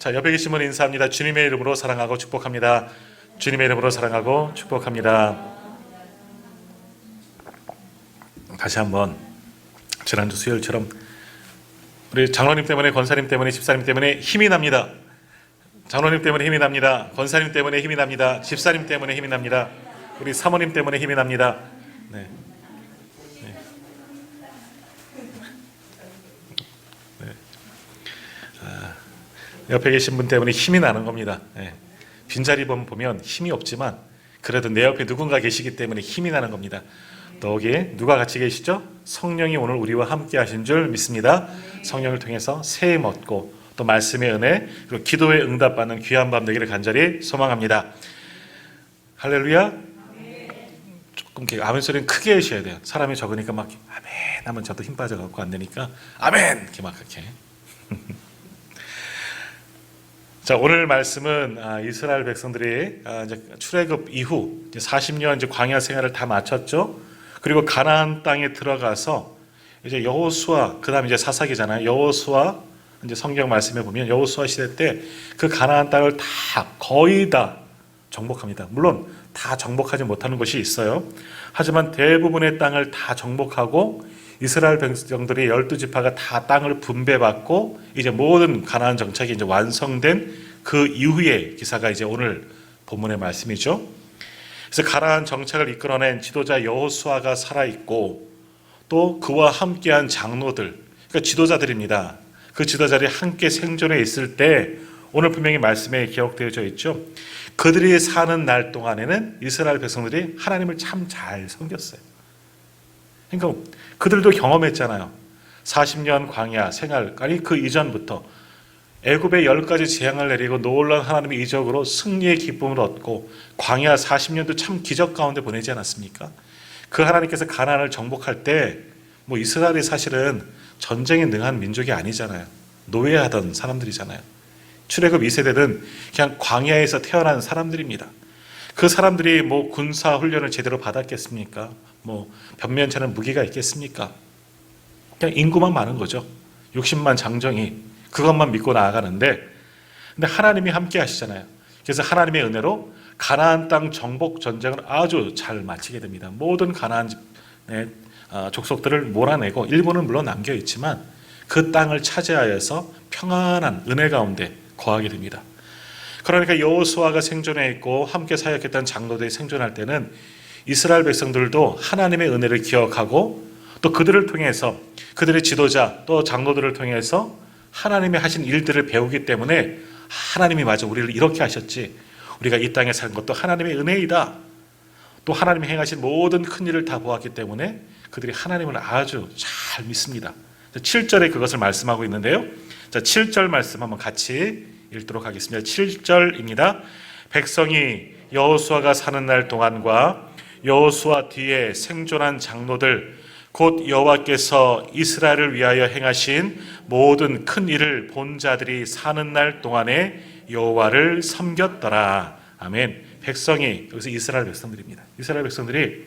자, 옆에 계신 분 인사합니다. 주님의 이름으로 사랑하고 축복합니다. 주님의 이름으로 사랑하고 축복합니다. 다시 한번 지난주 수요일처럼 우리 장로님 때문에, 권사님 때문에, 집사님 때문에 힘이 납니다. 장로님 때문에 힘이 납니다. 권사님 때문에 힘이 납니다. 집사님 때문에 힘이 납니다. 우리 사모님 때문에 힘이 납니다. 네. 네. 네. 옆에 계신 분 때문에 힘이 나는 겁니다. 네. 빈자리 보면 힘이 없지만 그래도 내 옆에 누군가 계시기 때문에 힘이 나는 겁니다. 또 여기에 누가 같이 계시죠? 성령이 오늘 우리와 함께 하신 줄 믿습니다. 성령을 통해서 세임 얻고 또 말씀의 은혜 그리고 기도에 응답받는 귀한 밤 되기를 간절히 소망합니다. 할렐루야. 조금 이렇게 아멘 소리는 크게 하셔야 돼요. 사람이 적으니까 막 아멘 하면 저도 힘 빠져갖고 안 되니까 아멘 이렇게 막 그렇게. 자, 오늘 말씀은 이스라엘 백성들이 이제 출애굽 이후 이제 40년 이제 광야 생활을 다 마쳤죠. 그리고 가나안 땅에 들어가서 이제 여호수아, 그다음 이제 사사기잖아요. 여호수아 이제 성경 말씀에 보면 여호수아 시대 때 그 가나안 땅을 다 거의 다 정복합니다. 물론 다 정복하지 못하는 곳이 있어요. 하지만 대부분의 땅을 다 정복하고 이스라엘 백성들이 12지파가 다 땅을 분배받고 이제 모든 가나안 정착이 이제 완성된 그 이후의 기사가 이제 오늘 본문의 말씀이죠. 그래서 가나안 정착을 이끌어낸 지도자 여호수아가 살아있고 또 그와 함께한 장로들, 그러니까 지도자들입니다. 그 지도자들이 함께 생존해 있을 때 오늘 분명히 말씀에 기록되어져 있죠. 그들이 사는 날 동안에는 이스라엘 백성들이 하나님을 참 잘 섬겼어요. 그러니까 그들도 경험했잖아요. 40년 광야 생활, 아니 그 이전부터 애굽에 10가지 재앙을 내리고 놀라운 하나님의 이적으로 승리의 기쁨을 얻고 광야 40년도 참 기적 가운데 보내지 않았습니까? 그 하나님께서 가나안을 정복할 때 뭐 이스라엘이 사실은 전쟁에 능한 민족이 아니잖아요. 노예하던 사람들이잖아요. 출애굽 2세대는 그냥 광야에서 태어난 사람들입니다. 그 사람들이 뭐 군사 훈련을 제대로 받았겠습니까? 뭐 변면차는 무기가 있겠습니까? 그냥 인구만 많은 거죠. 60만 장정이 그것만 믿고 나아가는데, 근데 하나님이 함께 하시잖아요. 그래서 하나님의 은혜로 가나안 땅 정복 전쟁을 아주 잘 마치게 됩니다. 모든 가나안 족속들을 몰아내고 일본은 물론 남겨 있지만 그 땅을 차지하여서 평안한 은혜 가운데 거하게 됩니다. 그러니까 여호수아가 생존해 있고 함께 사역했던 장로들이 생존할 때는 이스라엘 백성들도 하나님의 은혜를 기억하고 또 그들을 통해서 그들의 지도자 또 장로들을 통해서 하나님이 하신 일들을 배우기 때문에 하나님이 맞아 우리를 이렇게 하셨지, 우리가 이 땅에 산 것도 하나님의 은혜이다, 또 하나님이 행하신 모든 큰 일을 다 보았기 때문에 그들이 하나님을 아주 잘 믿습니다. 7절에 그것을 말씀하고 있는데요. 자, 7절 말씀 한번 같이 읽도록 하겠습니다. 7절입니다. 백성이 여호수아가 사는 날 동안과 여호수아 뒤에 생존한 장로들 곧 여호와께서 이스라엘을 위하여 행하신 모든 큰 일을 본 자들이 사는 날 동안에 여호와를 섬겼더라. 아멘. 백성이, 여기서 이스라엘 백성들입니다. 이스라엘 백성들이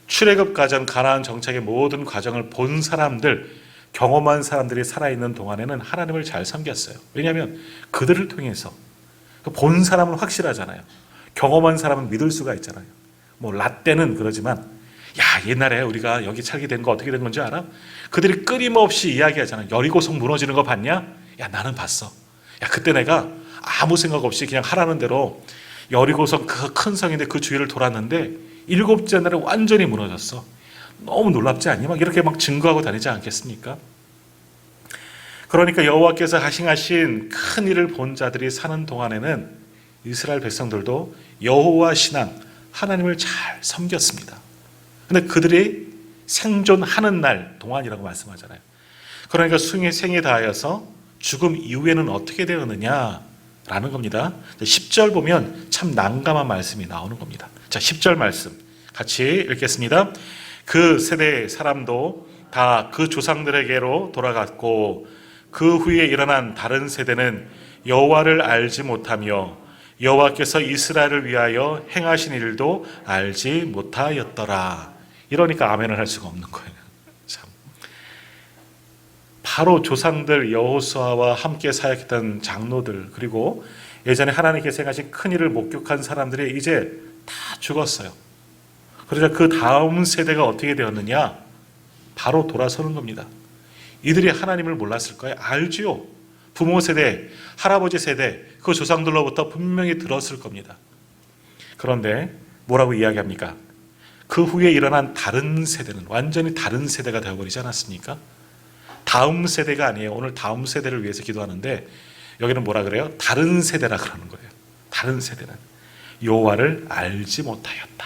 출애굽 과정, 가나안 정착의 모든 과정을 본 사람들, 경험한 사람들이 살아있는 동안에는 하나님을 잘 섬겼어요. 왜냐하면 그들을 통해서 본 사람은 확실하잖아요. 경험한 사람은 믿을 수가 있잖아요. 뭐 라떼는 그러지만 야, 옛날에 우리가 여기 살게 된 거 어떻게 된 건지 알아? 그들이 끊임없이 이야기하잖아요. 여리고성 무너지는 거 봤냐? 야, 나는 봤어. 야, 그때 내가 아무 생각 없이 그냥 하라는 대로 여리고성 그 큰 성인데 그 주위를 돌았는데 7째 날에 완전히 무너졌어. 너무 놀랍지 않니? 막 이렇게 막 증거하고 다니지 않겠습니까? 그러니까 여호와께서 행하신 큰 일을 본 자들이 사는 동안에는 이스라엘 백성들도 여호와 신앙, 하나님을 잘 섬겼습니다. 근데 그들이 생존하는 날 동안이라고 말씀하잖아요. 그러니까 생에 다하여서 죽음 이후에는 어떻게 되었느냐라는 겁니다. 10절 보면 참 난감한 말씀이 나오는 겁니다. 자, 10절 말씀 같이 읽겠습니다. 그 세대의 사람도 다 그 조상들에게로 돌아갔고 그 후에 일어난 다른 세대는 여호와를 알지 못하며 여호와께서 이스라엘을 위하여 행하신 일도 알지 못하였더라. 이러니까 아멘을 할 수가 없는 거예요. 참 바로 조상들 여호수아와 함께 사역했던 장로들, 그리고 예전에 하나님께서 행하신 큰 일을 목격한 사람들이 이제 다 죽었어요. 그러자 그 다음 세대가 어떻게 되었느냐? 바로 돌아서는 겁니다. 이들이 하나님을 몰랐을까요? 알지요. 부모 세대, 할아버지 세대, 그 조상들로부터 분명히 들었을 겁니다. 그런데 뭐라고 이야기합니까? 그 후에 일어난 다른 세대는 완전히 다른 세대가 되어버리지 않았습니까? 다음 세대가 아니에요. 오늘 다음 세대를 위해서 기도하는데 여기는 뭐라 그래요? 다른 세대라 그러는 거예요. 다른 세대는 여호와를 알지 못하였다.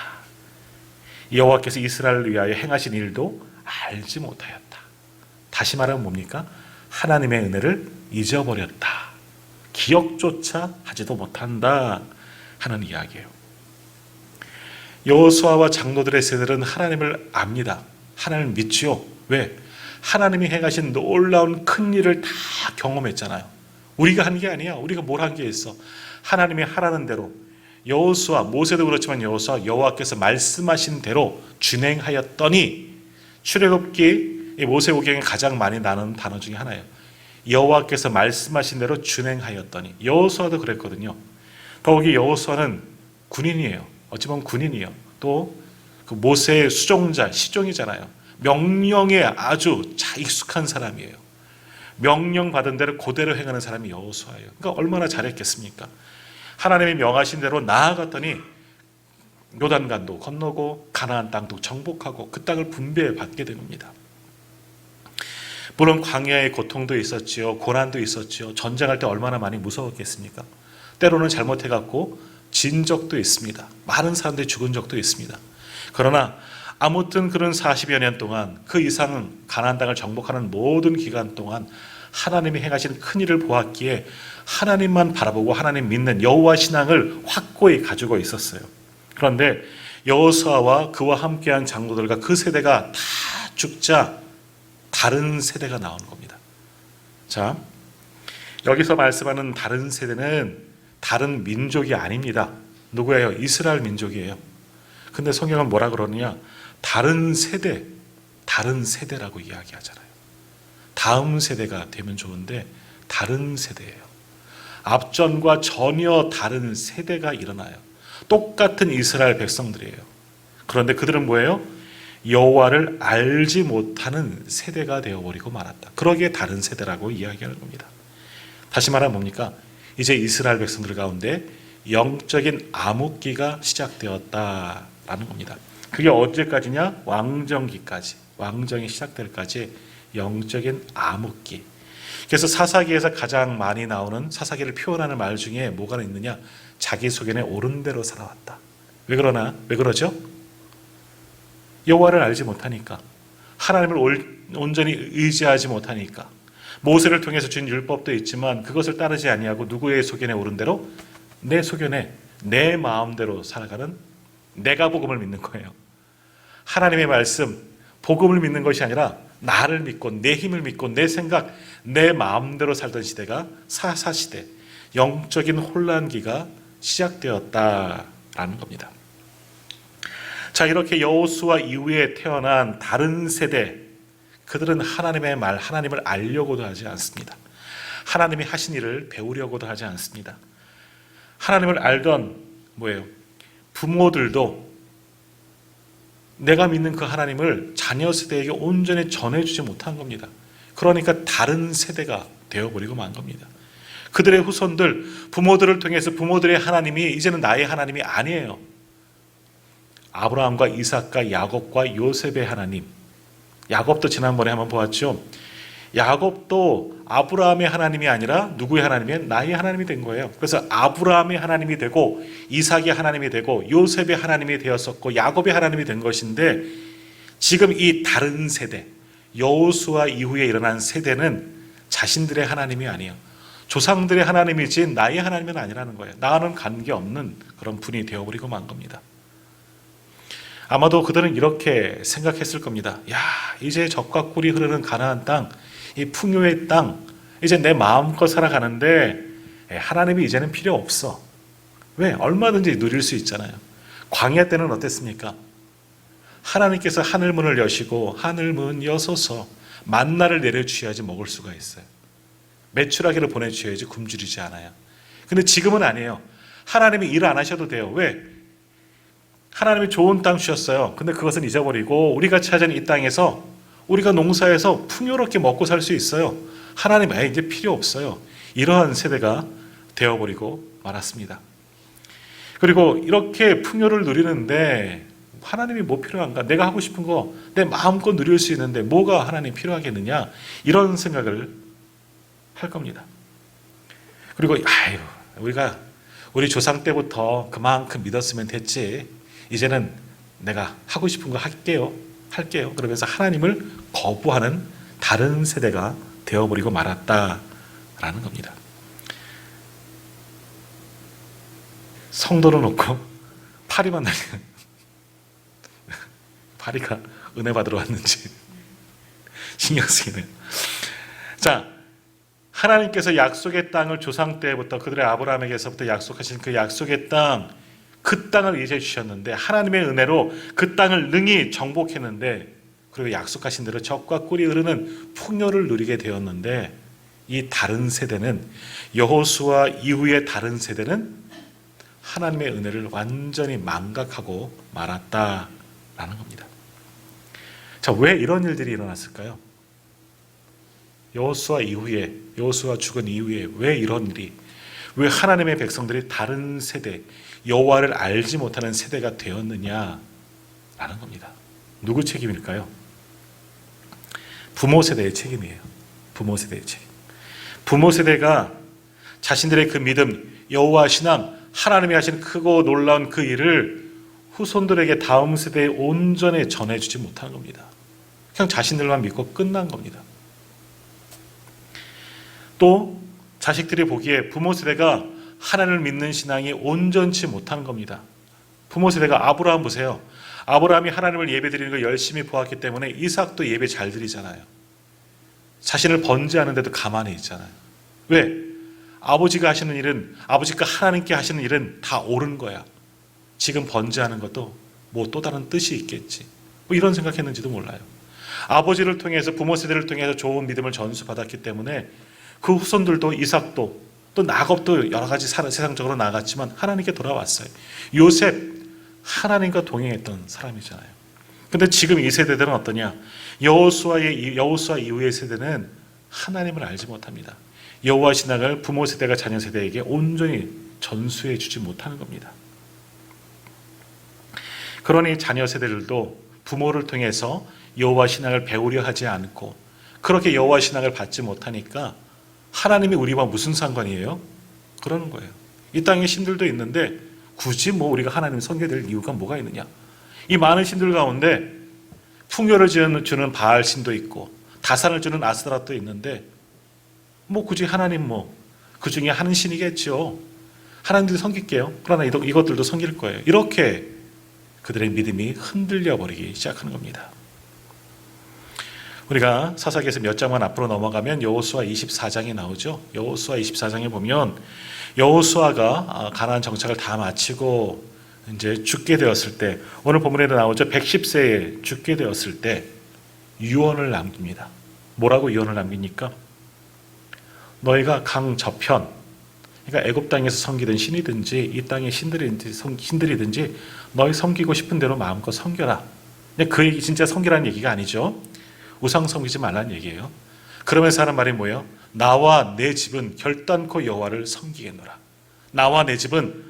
여호와께서 이스라엘을 위하여 행하신 일도 알지 못하였다. 다시 말하면 뭡니까? 하나님의 은혜를 잊어버렸다. 기억조차 하지도 못한다 하는 이야기예요. 여호수아와 장로들의 세대들은 하나님을 압니다. 하나님을 믿지요. 왜? 하나님이 행하신 놀라운 큰 일을 다 경험했잖아요. 우리가 한 게 아니야. 우리가 뭘 한 게 있어. 하나님이 하라는 대로 여호수아, 모세도 그렇지만 여호와께서 말씀하신 대로 준행하였더니, 출애굽기 모세오경에 가장 많이 나는 단어 중에 하나예요. 여호와께서 말씀하신 대로 준행하였더니. 여호수아도 그랬거든요. 더욱이 여호수아는 군인이에요. 어찌 보면 군인이에요. 또 그 모세의 수종자, 시종이잖아요. 명령에 아주 익숙한 사람이에요. 명령 받은 대로 그대로 행하는 사람이 여호수아예요. 그러니까 얼마나 잘했겠습니까? 하나님이 명하신 대로 나아갔더니 요단강도 건너고 가나안 땅도 정복하고 그 땅을 분배해 받게 된 겁니다. 물론 광야의 고통도 있었지요. 고난도 있었지요. 전쟁할 때 얼마나 많이 무서웠겠습니까? 때로는 잘못해갖고 진 적도 있습니다. 많은 사람들이 죽은 적도 있습니다. 그러나 아무튼 그런 40여 년 동안, 그 이상은 가나안 땅을 정복하는 모든 기간 동안 하나님이 행하신 큰 일을 보았기에 하나님만 바라보고 하나님 믿는 여호와 신앙을 확고히 가지고 있었어요. 그런데 여호수아와 그와 함께한 장로들과 그 세대가 다 죽자 다른 세대가 나온 겁니다. 자, 여기서 말씀하는 다른 세대는 다른 민족이 아닙니다. 누구예요? 이스라엘 민족이에요. 근데 성경은 뭐라 그러느냐? 다른 세대, 다른 세대라고 이야기하잖아요. 다음 세대가 되면 좋은데 다른 세대예요. 앞전과 전혀 다른 세대가 일어나요. 똑같은 이스라엘 백성들이에요. 그런데 그들은 뭐예요? 여호와를 알지 못하는 세대가 되어버리고 말았다. 그러기에 다른 세대라고 이야기하는 겁니다. 다시 말하면 뭡니까? 이제 이스라엘 백성들 가운데 영적인 암흑기가 시작되었다라는 겁니다. 그게 언제까지냐? 왕정기까지, 왕정이 시작될 때까지 영적인 암흑기. 그래서 사사기에서 가장 많이 나오는, 사사기를 표현하는 말 중에 뭐가 있느냐? 자기 소견에 옳은 대로 살아왔다. 왜 그러죠? 여호와를 알지 못하니까, 하나님을 온전히 의지하지 못하니까. 모세를 통해서 준 율법도 있지만 그것을 따르지 아니하고 누구의 소견에 옳은 대로? 내 소견에, 내 마음대로 살아가는, 내가 복음을 믿는 거예요. 하나님의 말씀, 복음을 믿는 것이 아니라 나를 믿고 내 힘을 믿고 내 생각, 내 마음대로 살던 시대가 사사시대, 영적인 혼란기가 시작되었다라는 겁니다. 자, 이렇게 여호수아 이후에 태어난 다른 세대, 그들은 하나님의 말, 하나님을 알려고도 하지 않습니다. 하나님이 하신 일을 배우려고도 하지 않습니다. 하나님을 알던 부모들도 내가 믿는 그 하나님을 자녀 세대에게 온전히 전해주지 못한 겁니다. 그러니까 다른 세대가 되어버리고 만 겁니다. 그들의 후손들, 부모들을 통해서 부모들의 하나님이 이제는 나의 하나님이 아니에요. 아브라함과 이삭과 야곱과 요셉의 하나님. 야곱도 지난번에 한번 보았죠. 야곱도 아브라함의 하나님이 아니라 누구의 하나님이에요? 나의 하나님이 된 거예요. 그래서 아브라함의 하나님이 되고 이삭의 하나님이 되고 요셉의 하나님이 되었었고 야곱의 하나님이 된 것인데, 지금 이 다른 세대, 여호수아 이후에 일어난 세대는 자신들의 하나님이 아니에요. 조상들의 하나님이지 나의 하나님은 아니라는 거예요. 나와는 관계없는 그런 분이 되어버리고 만 겁니다. 아마도 그들은 이렇게 생각했을 겁니다. 야, 이제 젖과 꿀이 흐르는 가나안 땅, 이 풍요의 땅, 이제 내 마음껏 살아가는데 하나님이 이제는 필요 없어. 왜? 얼마든지 누릴 수 있잖아요. 광야 때는 어땠습니까? 하나님께서 하늘문을 여시고 하늘문 여소서, 만나를 내려주셔야지 먹을 수가 있어요. 메추라기를 보내주셔야지 굶주리지 않아요. 근데 지금은 아니에요. 하나님이 일 안 하셔도 돼요. 왜? 하나님이 좋은 땅 주셨어요. 근데 그것은 잊어버리고 우리가 찾은 이 땅에서 우리가 농사해서 풍요롭게 먹고 살 수 있어요. 하나님 이제 필요 없어요. 이러한 세대가 되어버리고 말았습니다. 그리고 이렇게 풍요를 누리는데 하나님이 뭐 필요한가? 내가 하고 싶은 거 내 마음껏 누릴 수 있는데 뭐가 하나님 필요하겠느냐? 이런 생각을 할 겁니다. 그리고 우리 조상 때부터 그만큼 믿었으면 됐지. 이제는 내가 하고 싶은 거 할게요. 그러면서 하나님을 거부하는 다른 세대가 되어버리고 말았다라는 겁니다. 성도를 놓고 파리만 날리는 파리가 은혜 받으러 왔는지 신경 쓰이네요. 자, 하나님께서 약속의 땅을 조상 때부터 그들의 아브라함에게서부터 약속하신 그 약속의 땅, 그 땅을 이제 주셨는데 하나님의 은혜로 그 땅을 능히 정복했는데 그리고 약속하신 대로 젖과 꿀이 흐르는 풍요를 누리게 되었는데 이 다른 세대는 여호수아 이후의 다른 세대는 하나님의 은혜를 완전히 망각하고 말았다라는 겁니다. 자, 왜 이런 일들이 일어났을까요? 여호수아 죽은 이후에 왜 이런 일이, 왜 하나님의 백성들이 다른 세대, 여호와를 알지 못하는 세대가 되었느냐라는 겁니다. 누구 책임일까요? 부모 세대의 책임이에요. 부모 세대의 책임. 부모 세대가 자신들의 그 믿음, 여호와 신앙, 하나님이 하신 크고 놀라운 그 일을 후손들에게 다음 세대에 온전히 전해주지 못하는 겁니다. 그냥 자신들만 믿고 끝난 겁니다. 또 자식들이 보기에 부모 세대가 하나님을 믿는 신앙이 온전치 못한 겁니다. 부모 세대가 아브라함 보세요. 아브라함이 하나님을 예배드리는 걸 열심히 보았기 때문에 이삭도 예배 잘 드리잖아요. 자신을 번제하는데도 가만히 있잖아요. 왜? 아버지가 하시는 일은, 아버지가 하나님께 하시는 일은 다 옳은 거야. 지금 번제하는 것도 뭐 또 다른 뜻이 있겠지. 뭐 이런 생각했는지도 몰라요. 아버지를 통해서, 부모 세대를 통해서 좋은 믿음을 전수받았기 때문에 그 후손들도, 이삭도 또 야곱도 여러 가지 세상적으로 나갔지만 하나님께 돌아왔어요. 요셉 하나님과 동행했던 사람이잖아요. 근데 지금 이 세대들은 어떠냐? 여호수아 이후의 세대는 하나님을 알지 못합니다. 여호와 신앙을 부모 세대가 자녀 세대에게 온전히 전수해 주지 못하는 겁니다. 그러니 자녀 세대들도 부모를 통해서 여호와 신앙을 배우려 하지 않고 그렇게 여호와 신앙을 받지 못하니까 하나님이 우리와 무슨 상관이에요? 그러는 거예요. 이 땅에 신들도 있는데 굳이 뭐 우리가 하나님 섬겨야 될 이유가 뭐가 있느냐? 이 많은 신들 가운데 풍요를 주는 바알 신도 있고 다산을 주는 아스타라도 있는데 뭐 굳이 하나님 그 중에 한 신이겠죠. 하나님들이 섬길게요. 그러나 이것들도 섬길 거예요. 이렇게 그들의 믿음이 흔들려 버리기 시작하는 겁니다. 우리가 사사기에서 몇 장만 앞으로 넘어가면 여호수아 24장이 나오죠. 여호수아 24장에 보면 여호수아가 가나안 정착을 다 마치고 이제 죽게 되었을 때, 오늘 본문에도 나오죠. 110세에 죽게 되었을 때 유언을 남깁니다. 뭐라고 유언을 남깁니까? 너희가 강 저편, 그러니까 애굽 땅에서 섬기던 신이든지 이 땅의 신들이든지 너희 섬기고 싶은 대로 마음껏 섬겨라. 그 얘기 진짜 섬기라는 얘기가 아니죠. 우상 섬기지 말라는 얘기예요. 그러면서 하는 말이 뭐예요? 나와 내 집은 결단코 여호와를 섬기겠노라. 나와 내 집은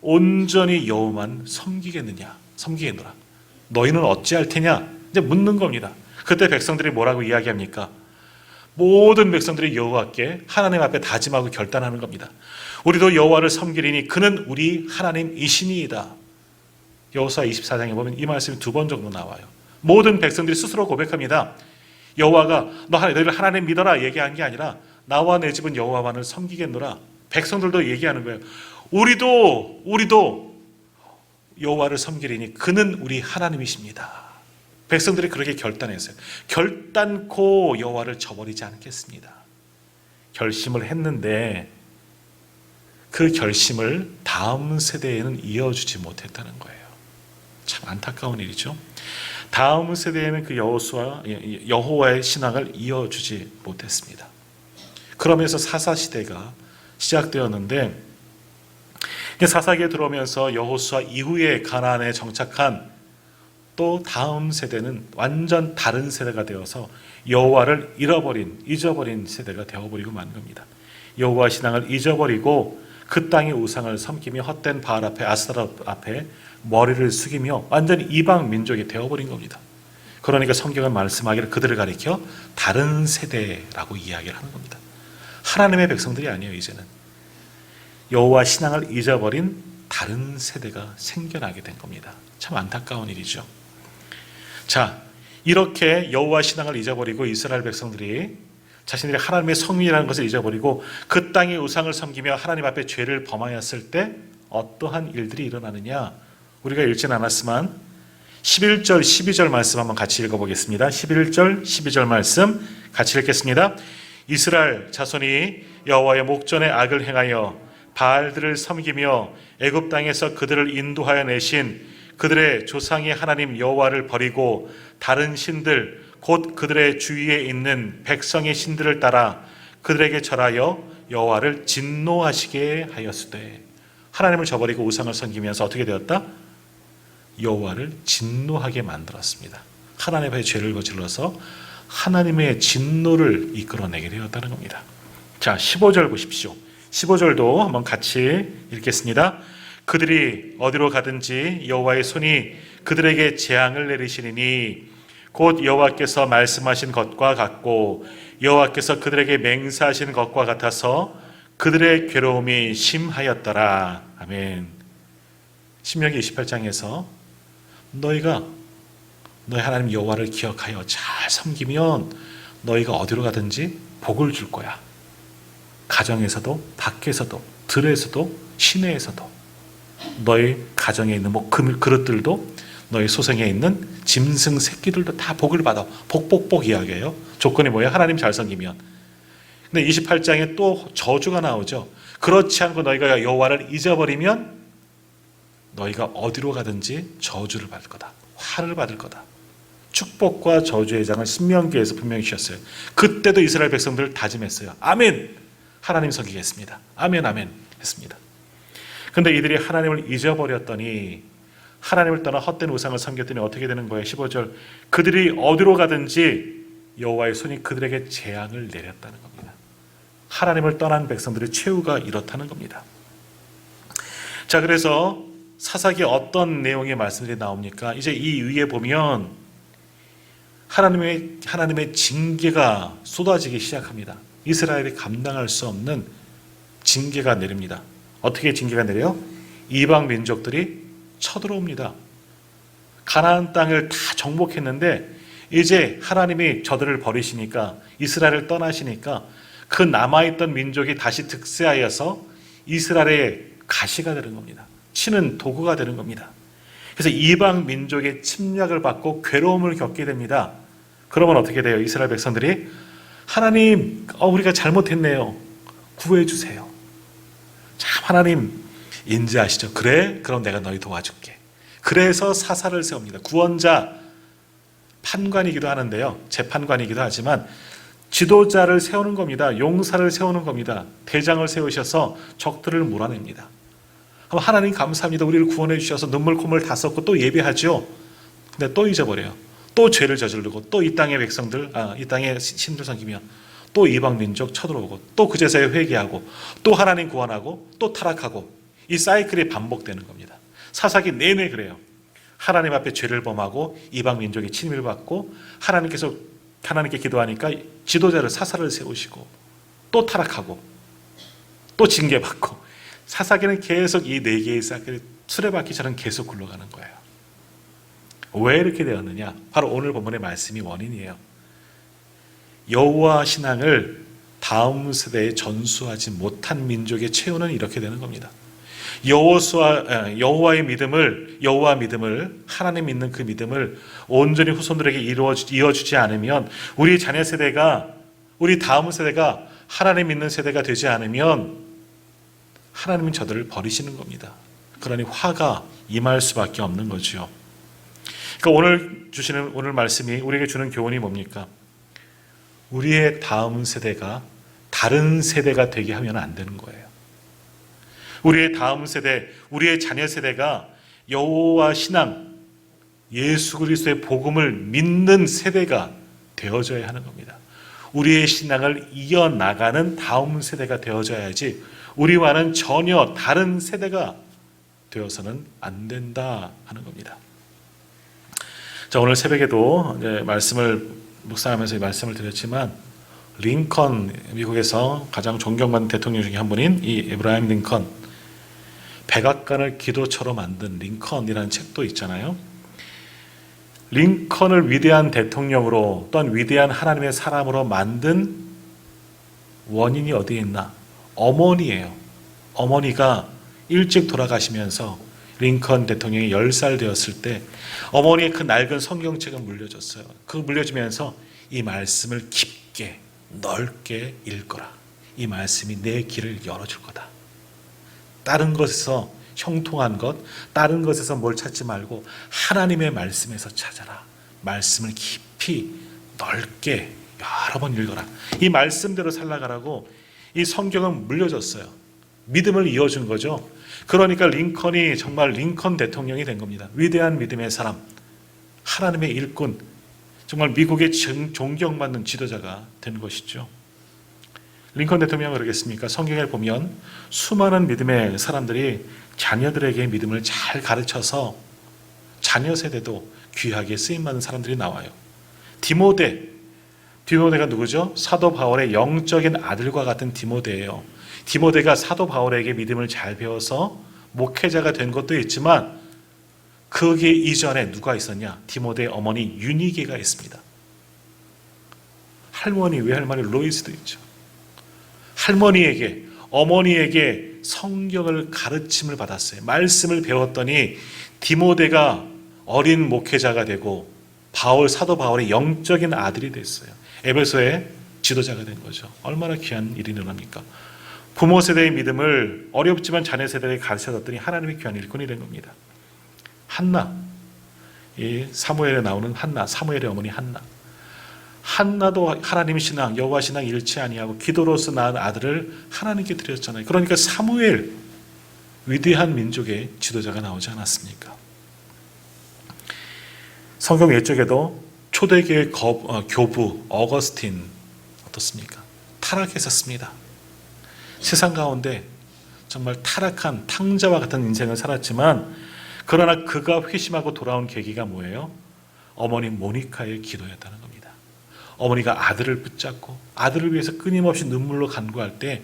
온전히 여호와만 섬기겠노라. 너희는 어찌할 테냐? 이제 묻는 겁니다. 그때 백성들이 뭐라고 이야기합니까? 모든 백성들이 여호와께 하나님 앞에 다짐하고 결단하는 겁니다. 우리도 여호와를 섬기리니 그는 우리 하나님이시니이다. 여호수아 24장에 보면 이 말씀이 2번 정도 나와요. 모든 백성들이 스스로 고백합니다. 여호와가 너희를 하나님 믿어라 얘기한 게 아니라 나와 내 집은 여호와만을 섬기겠노라. 백성들도 얘기하는 거예요. 우리도 여호와를 섬기리니 그는 우리 하나님이십니다. 백성들이 그렇게 결단했어요. 결단코 여호와를 저버리지 않겠습니다. 결심을 했는데 그 결심을 다음 세대에는 이어주지 못했다는 거예요. 참 안타까운 일이죠. 다음 세대에는 그 여호와의 신앙을 이어주지 못했습니다. 그러면서 사사시대가 시작되었는데, 사사기에 들어오면서 여호수아 이후에 가나안에 정착한 또 다음 세대는 완전 다른 세대가 되어서 여호와를 잊어버린 세대가 되어버리고 만 겁니다. 여호와 신앙을 잊어버리고 그 땅의 우상을 섬기며 헛된 바알 앞에, 아스타롯 앞에 머리를 숙이며 완전히 이방 민족이 되어버린 겁니다. 그러니까 성경은 말씀하기를 그들을 가리켜 다른 세대라고 이야기를 하는 겁니다. 하나님의 백성들이 아니에요. 이제는 여호와 신앙을 잊어버린 다른 세대가 생겨나게 된 겁니다. 참 안타까운 일이죠. 자, 이렇게 여호와 신앙을 잊어버리고 이스라엘 백성들이 자신들이 하나님의 성민이라는 것을 잊어버리고 그 땅의 우상을 섬기며 하나님 앞에 죄를 범하였을 때 어떠한 일들이 일어나느냐, 우리가 읽지는 않았지만 11절 12절 말씀 한번 같이 읽어보겠습니다. 11절 12절 말씀 같이 읽겠습니다. 이스라엘 자손이 여호와의 목전에 악을 행하여 바알들을 섬기며 애굽 땅에서 그들을 인도하여 내신 그들의 조상의 하나님 여호와를 버리고 다른 신들 곧 그들의 주위에 있는 백성의 신들을 따라 그들에게 절하여 여호와를 진노하시게 하였으되, 하나님을 저버리고 우상을 섬기면서 어떻게 되었다? 여호와를 진노하게 만들었습니다. 하나님 앞에 죄를 저질러서 하나님의 진노를 이끌어내게 되었다는 겁니다. 자, 15절 보십시오. 15절도 한번 같이 읽겠습니다. 그들이 어디로 가든지 여호와의 손이 그들에게 재앙을 내리시리니 곧 여호와께서 말씀하신 것과 같고 여호와께서 그들에게 맹세하신 것과 같아서 그들의 괴로움이 심하였더라. 아멘. 신명기 28장에서 너희 하나님 여호와를 기억하여 잘 섬기면 너희가 어디로 가든지 복을 줄 거야. 가정에서도 밖에서도 들에서도 시내에서도 너희 가정에 있는 그릇들도 너희 소생에 있는 짐승 새끼들도 다 복을 받아. 복복복 이야기예요. 조건이 뭐예요? 하나님 잘 섬기면. 근데 28장에 또 저주가 나오죠. 그렇지 않고 너희가 여호와를 잊어버리면 너희가 어디로 가든지 저주를 받을 거다. 화를 받을 거다. 축복과 저주의 장을 신명기에서 분명히 주셨어요. 그때도 이스라엘 백성들을 다짐했어요. 아멘. 하나님 섬기겠습니다. 아멘 아멘 했습니다. 근데 이들이 하나님을 잊어버렸더니, 하나님을 떠나 헛된 우상을 섬겼더니 어떻게 되는 거예요? 15절, 그들이 어디로 가든지 여호와의 손이 그들에게 재앙을 내렸다는 겁니다. 하나님을 떠난 백성들의 최후가 이렇다는 겁니다. 자, 그래서 사사기에 어떤 내용의 말씀들이 나옵니까? 이제 이 위에 보면 하나님의 징계가 쏟아지기 시작합니다. 이스라엘이 감당할 수 없는 징계가 내립니다. 어떻게 징계가 내려요? 이방 민족들이 쳐들어옵니다. 가나안 땅을 다 정복했는데 이제 하나님이 저들을 버리시니까, 이스라엘을 떠나시니까 그 남아있던 민족이 다시 득세하여서 이스라엘의 가시가 되는 겁니다. 치는 도구가 되는 겁니다. 그래서 이방 민족의 침략을 받고 괴로움을 겪게 됩니다. 그러면 어떻게 돼요? 이스라엘 백성들이 하나님, 우리가 잘못했네요. 구해주세요. 참 하나님 인지하시죠? 그래? 그럼 내가 너희 도와줄게. 그래서 사사를 세웁니다. 구원자, 판관이기도 하는데요. 재판관이기도 하지만 지도자를 세우는 겁니다. 용사를 세우는 겁니다. 대장을 세우셔서 적들을 몰아냅니다. 하나님 감사합니다. 우리를 구원해 주셔서 눈물 콧물 다 쏟고 또 예배하죠. 근데 또 잊어버려요. 또 죄를 저지르고 또 이 땅의 백성들, 이 땅의 신들 섬기며 또 이방 민족 쳐들어오고 또 그제서야 회개하고 또 하나님 구원하고 또 타락하고, 이 사이클이 반복되는 겁니다. 사사기 내내 그래요. 하나님 앞에 죄를 범하고 이방 민족이 침입을 받고 하나님께 기도하니까 지도자를 사사를 세우시고 또 타락하고 또 징계받고, 사사기는 계속 이 네 개의 사이클이 수레바퀴처럼 계속 굴러가는 거예요. 왜 이렇게 되었느냐? 바로 오늘 본문의 말씀이 원인이에요. 여호와 신앙을 다음 세대에 전수하지 못한 민족의 최후는 이렇게 되는 겁니다. 여호와 믿음을, 하나님 믿는 그 믿음을 온전히 후손들에게 이어주지 않으면, 우리 자녀 세대가, 우리 다음 세대가 하나님 믿는 세대가 되지 않으면 하나님은 저들을 버리시는 겁니다. 그러니 화가 임할 수밖에 없는 거죠. 그러니까 오늘 말씀이 우리에게 주는 교훈이 뭡니까? 우리의 다음 세대가 다른 세대가 되게 하면 안 되는 거예요. 우리의 다음 세대, 우리의 자녀 세대가 여호와 신앙, 예수 그리스도의 복음을 믿는 세대가 되어져야 하는 겁니다. 우리의 신앙을 이어나가는 다음 세대가 되어져야지 우리와는 전혀 다른 세대가 되어서는 안 된다 하는 겁니다. 자, 오늘 새벽에도 이제 묵상하면서 말씀을 드렸지만 링컨, 미국에서 가장 존경받는 대통령 중에 한 분인 이 에브라임 링컨, 백악관을 기도처로 만든 링컨이라는 책도 있잖아요. 링컨을 위대한 대통령으로 또한 위대한 하나님의 사람으로 만든 원인이 어디에 있나? 어머니예요. 어머니가 일찍 돌아가시면서 링컨 대통령이 10살 되었을 때 어머니의 그 낡은 성경책을 물려줬어요. 그 물려주면서 이 말씀을 깊게 넓게 읽거라. 이 말씀이 내 길을 열어줄 거다. 다른 것에서 형통한 것, 다른 것에서 뭘 찾지 말고 하나님의 말씀에서 찾아라. 말씀을 깊이 넓게 여러 번 읽어라. 이 말씀대로 살아가라고 이 성경은 물려줬어요. 믿음을 이어준 거죠. 그러니까 링컨이 정말 링컨 대통령이 된 겁니다. 위대한 믿음의 사람, 하나님의 일꾼, 정말 미국의 존경받는 지도자가 된 것이죠. 링컨 대통령은 그러겠습니까? 성경에 보면 수많은 믿음의 사람들이 자녀들에게 믿음을 잘 가르쳐서 자녀 세대도 귀하게 쓰임받는 사람들이 나와요. 디모데가 누구죠? 사도 바울의 영적인 아들과 같은 디모데예요. 디모데가 사도 바울에게 믿음을 잘 배워서 목회자가 된 것도 있지만 그게 이전에 누가 있었냐? 디모데의 어머니 유니게가 있습니다. 외할머니 로이스도 있죠. 어머니에게 성경을 가르침을 받았어요. 말씀을 배웠더니 디모데가 어린 목회자가 되고 사도 바울의 영적인 아들이 됐어요. 에베소의 지도자가 된 거죠. 얼마나 귀한 일이 일어납니까? 부모 세대의 믿음을 어렵지만 자녀 세대에 가르쳐줬더니 하나님의 귀한 일꾼이 된 겁니다. 한나, 이 사무엘에 나오는 한나, 사무엘의 어머니 한나도 하나님 신앙, 여호와 신앙 잃지 아니하고 기도로서 낳은 아들을 하나님께 드렸잖아요. 그러니까 사무엘, 위대한 민족의 지도자가 나오지 않았습니까? 성경 외쪽에도 초대교회 교부 어거스틴 어떻습니까? 타락했었습니다. 세상 가운데 정말 타락한 탕자와 같은 인생을 살았지만 그러나 그가 회심하고 돌아온 계기가 뭐예요? 어머니 모니카의 기도였다는 겁니다. 어머니가 아들을 붙잡고 아들을 위해서 끊임없이 눈물로 간구할 때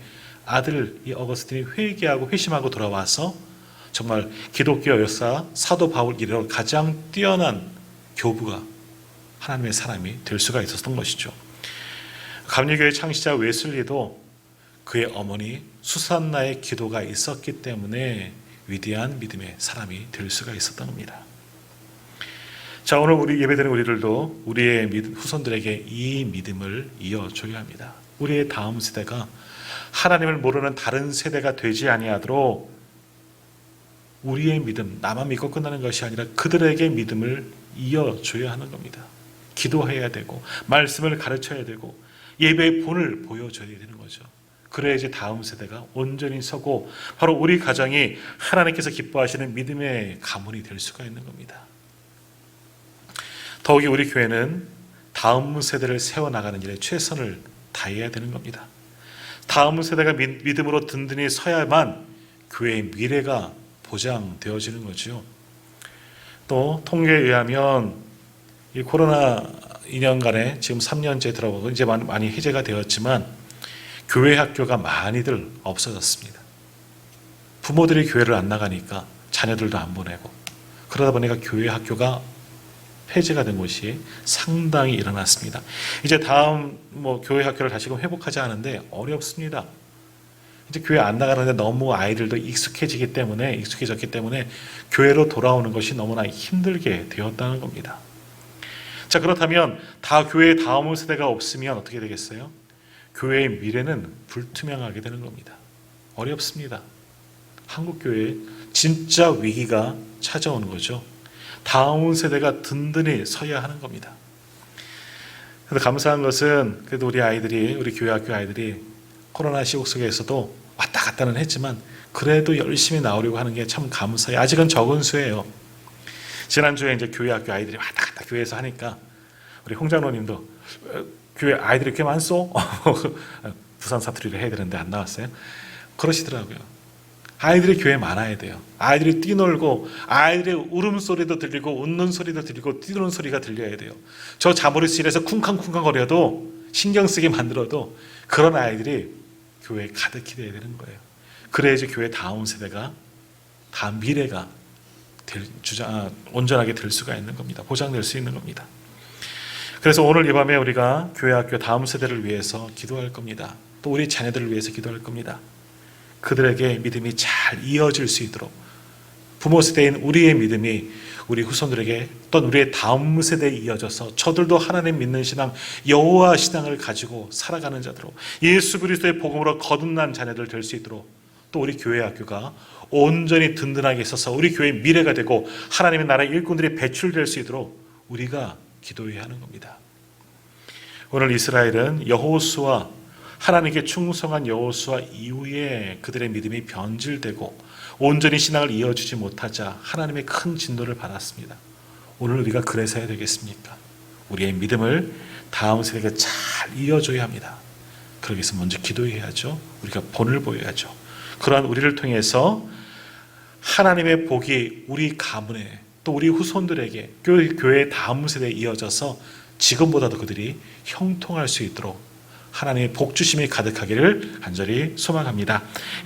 이 어거스틴이 회개하고 회심하고 돌아와서 정말 기독교 역사 사도 바울 이래로 가장 뛰어난 교부가 하나님의 사람이 될 수가 있었던 것이죠. 감리교회 창시자 웨슬리도 그의 어머니 수산나의 기도가 있었기 때문에 위대한 믿음의 사람이 될 수가 있었던 겁니다. 자, 오늘 우리 예배드리는 우리들도 우리의 후손들에게 이 믿음을 이어줘야 합니다. 우리의 다음 세대가 하나님을 모르는 다른 세대가 되지 아니하도록 우리의 믿음, 나만 믿고 끝나는 것이 아니라 그들에게 믿음을 이어줘야 하는 겁니다. 기도해야 되고 말씀을 가르쳐야 되고 예배의 본을 보여줘야 되는 거죠. 그래야지 다음 세대가 온전히 서고 바로 우리 가정이 하나님께서 기뻐하시는 믿음의 가문이 될 수가 있는 겁니다. 더욱이 우리 교회는 다음 세대를 세워나가는 일에 최선을 다해야 되는 겁니다. 다음 세대가 믿음으로 든든히 서야만 교회의 미래가 보장되어지는 거죠. 또 통계에 의하면 이 코로나 2년간에 지금 3년째 들어가고 이제 많이 해제가 되었지만 교회 학교가 많이들 없어졌습니다. 부모들이 교회를 안 나가니까 자녀들도 안 보내고 그러다 보니까 교회 학교가 폐지가 된 곳이 상당히 일어났습니다. 이제 다음 교회 학교를 다시금 회복하지 않은데 어렵습니다. 이제 교회 안 나가는데 너무 아이들도 익숙해졌기 때문에 교회로 돌아오는 것이 너무나 힘들게 되었다는 겁니다. 자, 그렇다면 교회의 다음 세대가 없으면 어떻게 되겠어요? 교회의 미래는 불투명하게 되는 겁니다. 어렵습니다. 한국교회에 진짜 위기가 찾아오는 거죠. 다음 세대가 든든히 서야 하는 겁니다. 그래서 감사한 것은 그래도 우리 교회 학교 아이들이 코로나 시국 속에서도 왔다 갔다는 했지만 그래도 열심히 나오려고 하는 게 참 감사해요. 아직은 적은 수예요. 지난주에 이제 교회 학교 아이들이 왔다 갔다 교회에서 하니까 우리 홍장로님도 교회 아이들이 꽤 많소? 부산 사투리를 해야 되는데 안 나왔어요. 그러시더라고요. 아이들이 교회에 많아야 돼요. 아이들이 뛰놀고 아이들의 울음소리도 들리고 웃는 소리도 들리고 뛰노는 소리가 들려야 돼요. 저 자모리실에서 쿵쾅쿵쾅 거려도 신경 쓰게 만들어도 그런 아이들이 교회에 가득히 돼야 되는 거예요. 그래야지 교회 다음 세대가 다음 미래가 온전하게 될 수가 있는 겁니다. 보장될 수 있는 겁니다. 그래서 오늘 이 밤에 우리가 교회 학교 다음 세대를 위해서 기도할 겁니다. 또 우리 자녀들을 위해서 기도할 겁니다. 그들에게 믿음이 잘 이어질 수 있도록 부모 세대인 우리의 믿음이 우리 후손들에게 또는 우리의 다음 세대에 이어져서 저들도 하나님 믿는 신앙 여호와 신앙을 가지고 살아가는 자들로 예수 그리스도의 복음으로 거듭난 자녀들 될 수 있도록 또 우리 교회 학교가 온전히 든든하게 있어서 우리 교회의 미래가 되고 하나님의 나라의 일꾼들이 배출될 수 있도록 우리가 기도해야 하는 겁니다. 오늘 이스라엘은 여호수아 하나님께 충성한 여호수아 이후에 그들의 믿음이 변질되고 온전히 신앙을 이어주지 못하자 하나님의 큰 진노를 받았습니다. 오늘 우리가 그래서 해야 되겠습니까? 우리의 믿음을 다음 세대가 잘 이어줘야 합니다. 그러기 위해서 먼저 기도해야죠. 우리가 본을 보여야죠. 그러한 우리를 통해서 하나님의 복이 우리 가문에 또 우리 후손들에게 교회의 다음 세대에 이어져서 지금보다도 그들이 형통할 수 있도록 하나님의 복 주심이 가득하기를 간절히 소망합니다.